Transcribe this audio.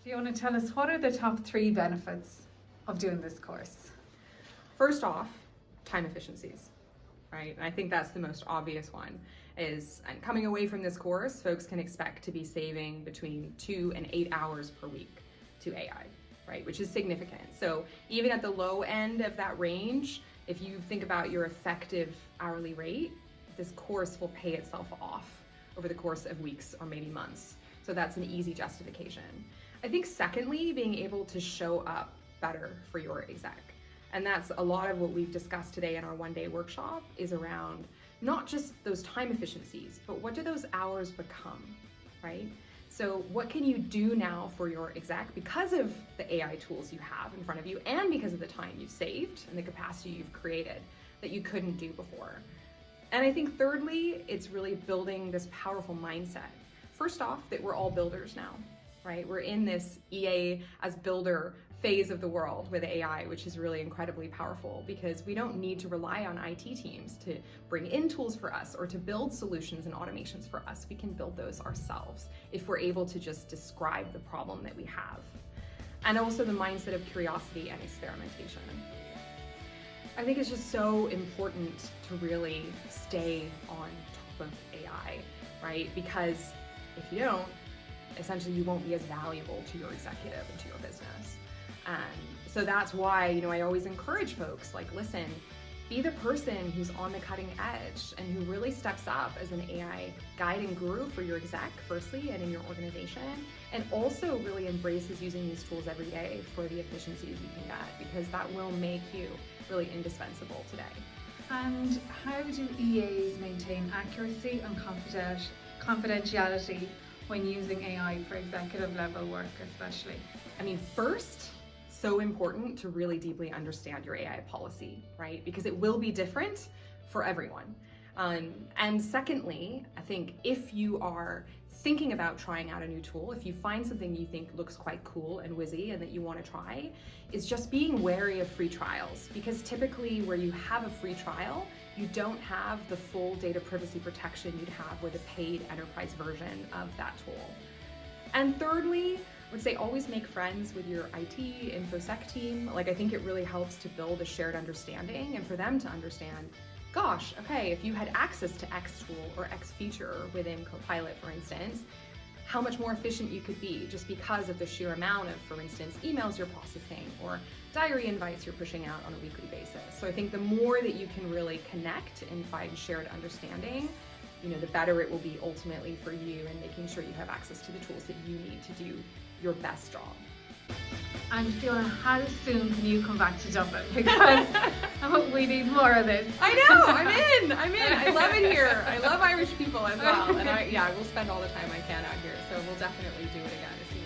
Fiona, tell us, what are the top 3 benefits of doing this course? First off, time efficiencies, right? And I think that's the most obvious one is, and coming away from this course, folks can expect to be saving between 2 and 8 hours per week to AI, right? Which is significant. So even at the low end of that range, if you think about your effective hourly rate, this course will pay itself off over the course of weeks or maybe months. So that's an easy justification. I think secondly, being able to show up better for your exec. And that's a lot of what we've discussed today in our one-day workshop is around not just those time efficiencies, but what do those hours become, right? So what can you do now for your exec because of the AI tools you have in front of you and because of the time you've saved and the capacity you've created that you couldn't do before? And I think thirdly, it's really building this powerful mindset. First off, that we're all builders now, right? We're in this EA as builder phase of the world with AI, which is really incredibly powerful because we don't need to rely on IT teams to bring in tools for us or to build solutions and automations for us. We can build those ourselves if we're able to just describe the problem that we have. And also the mindset of curiosity and experimentation. I think it's just so important to really stay on top of AI, right? Because if you don't, essentially you won't be as valuable to your executive and to your business. So that's why, I always encourage folks, like, listen, be the person who's on the cutting edge and who really steps up as an AI guide and guru for your exec, firstly, and in your organization, and also really embraces using these tools every day for the efficiencies you can get, because that will make you really indispensable today. And how do EAs maintain accuracy and confidentiality when using AI for executive level work especially? First, so important to really deeply understand your AI policy, right? Because it will be different for everyone. And secondly, I think if you are thinking about trying out a new tool, if you find something you think looks quite cool and whizzy and that you want to try, is just being wary of free trials. Because typically where you have a free trial, you don't have the full data privacy protection you'd have with a paid enterprise version of that tool. And thirdly, I would say always make friends with your IT, InfoSec team. I think it really helps to build a shared understanding and for them to understand, gosh, okay, if you had access to X tool or X feature within Copilot, for instance, how much more efficient you could be just because of the sheer amount of, for instance, emails you're processing or diary invites you're pushing out on a weekly basis. So I think the more that you can really connect and find shared understanding, the better it will be ultimately for you and making sure you have access to the tools that you need to do your best job. And Fiona, how soon can you come back to Dublin? Because we need more of this. I know, I'm in. I love it here. I love Irish people as well. And I will spend all the time I can out here. So we'll definitely do it again as soon